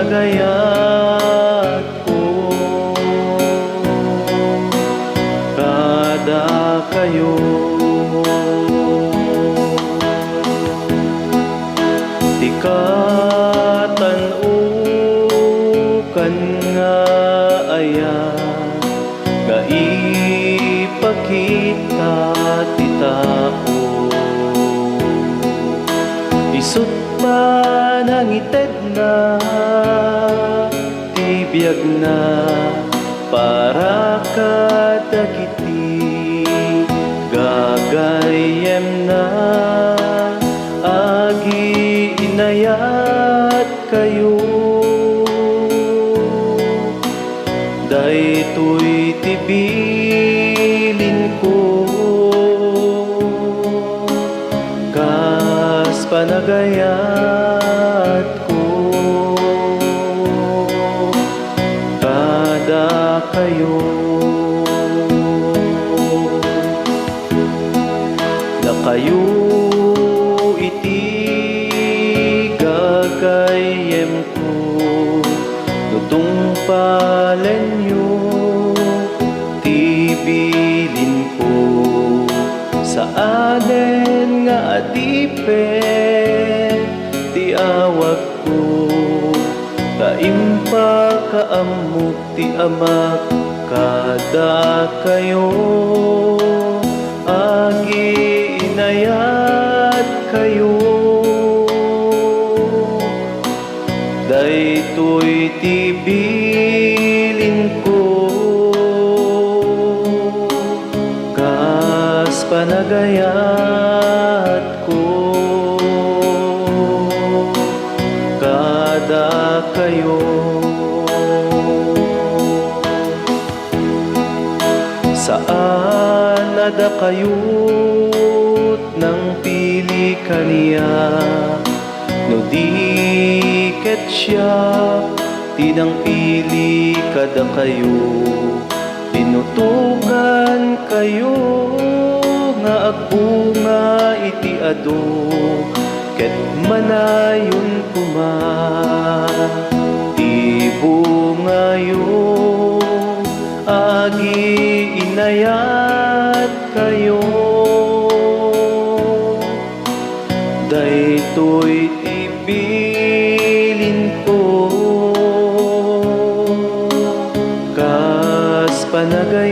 panagayat ko. Kada kayo tikatan ukan nga aya nga ipakita ti tao. Isut pa nangited na ti biag na para kadagiti gagayem na agi inayat kayo. Daytoy tibilin ko kas panagayat ko. Kada kayo na kayo iti gagayem ko, nutong palenyo tibilin ko sa aden nga adipet ti awag ko. Kaimpa kaamok ti amak kada kayo agi inayat kayo. Daytoy tibilin ko kas panagayat ko. Kada kayo saan nada kayot ng pili kaniya, no di ket siya tinang pili kada kayo. Tinutukan kayo nga agbunga iti ado, ket manayon kuma ti bungayo agi inayat kayo. Daytoy tibilin ko kas panagayat